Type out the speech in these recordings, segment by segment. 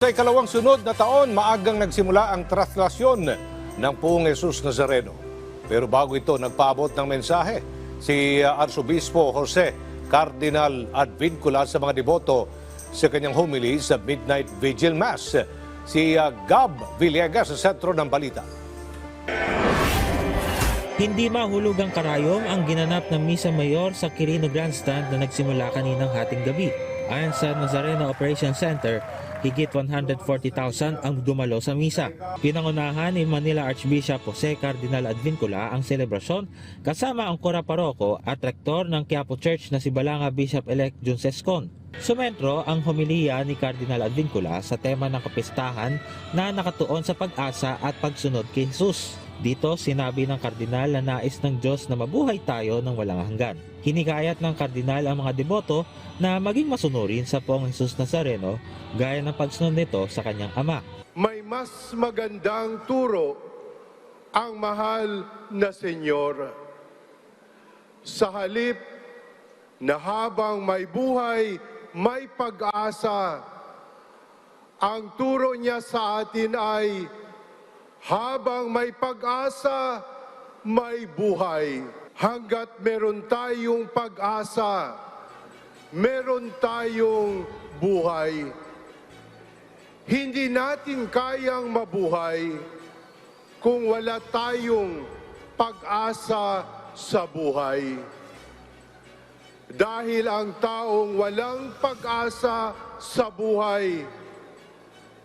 Sa ikalawang sunod na taon, maagang nagsimula ang traslasyon ng Poong Jesus Nazareno. Pero bago ito, nagpaabot ng mensahe si Arsobispo Jose Cardinal Advincula sa mga deboto sa kanyang homily sa Midnight Vigil Mass. Si Gab Villegas sa sentro ng balita. Hindi mahulog ang karayom ang ginanap ng Misa Mayor sa Quirino Grandstand na nagsimula kaninang hating gabi. Ayon sa Nazareno Operation Center, higit 140,000 ang dumalo sa misa. Pinangunahan ni Manila Archbishop Jose Cardinal Advincula ang selebrasyon kasama ang kora paroko at rektor ng Quiapo Church na si Balanga Bishop-elect Jun Sescon. Sumentro ang homilya ni Cardinal Advincula sa tema ng kapistahan na nakatuon sa pag-asa at pagsunod kay Jesus. Dito sinabi ng kardinal na nais ng Diyos na mabuhay tayo ng walang hanggan. Hinikayat ng kardinal ang mga deboto na maging masunurin sa Poong Jesus Nazareno gaya ng pagsunod nito sa kanyang ama. May mas magandang turo ang mahal na Senyor. Sa halip na habang may buhay, may pag-asa, ang turo niya sa atin ay habang may pag-asa, may buhay. Hanggat meron tayong pag-asa, meron tayong buhay. Hindi natin kayang mabuhay kung wala tayong pag-asa sa buhay. Dahil ang taong walang pag-asa sa buhay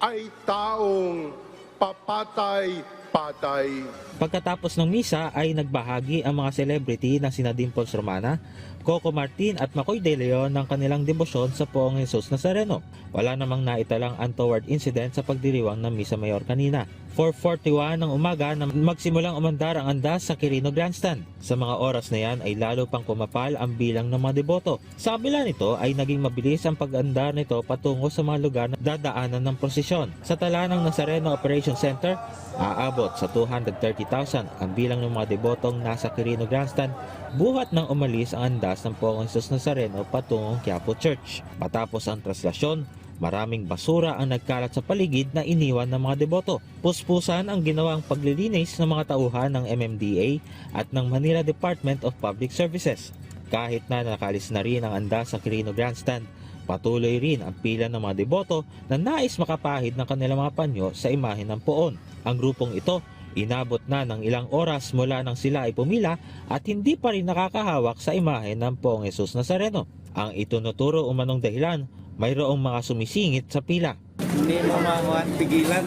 ay taong papatay-patay. Pagkatapos ng misa ay nagbahagi ang mga celebrity na sina Dimples Romana, Coco Martin at Macoy De Leon ng kanilang debosyon sa Poong Jesus Nazareno. Wala namang naitalang untoward incident sa pagdiriwang ng Misa Mayor kanina. 4:41 ng umaga na magsimulang umandar ang andas sa Quirino Grandstand. Sa mga oras na yan ay lalo pang kumapal ang bilang ng mga deboto. Sa kabila nito ay naging mabilis ang pag-andar nito patungo sa mga lugar na dadaanan ng prosesyon. Sa tala ng Nazareno Operation Center, aabot sa 230,000 ang bilang ng mga debotong nasa Quirino Grandstand buhat nang umalis ang andas ng Poong Jesus Nazareno patungong Quiapo Church. Matapos ang traslasyon, maraming basura ang nagkalat sa paligid na iniwan ng mga deboto. Puspusan ang ginawang paglilinis ng mga tauhan ng MMDA at ng Manila Department of Public Services. Kahit na nakalis na rin ang andas sa Quirino Grandstand, patuloy rin ang pila ng mga deboto na nais makapahid ng kanilang mga panyo sa imahe ng Poon. Ang grupong ito, inabot na ng ilang oras mula nang sila ay pumila at hindi pa rin nakakahawak sa imahe ng Poong Jesus Nazareno. Ang itunuturo umanong dahilan, mayroong mga sumisingit sa pila. Hindi mo mapigilan?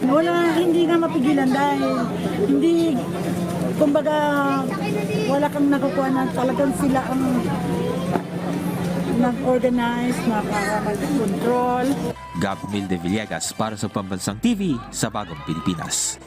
Hindi na mapigilan dahil hindi, kumbaga, wala kang nakukuha na talagang sila ang nag-organize, nag-control. Gab Villegas para sa Pambansang TV sa Bagong Pilipinas.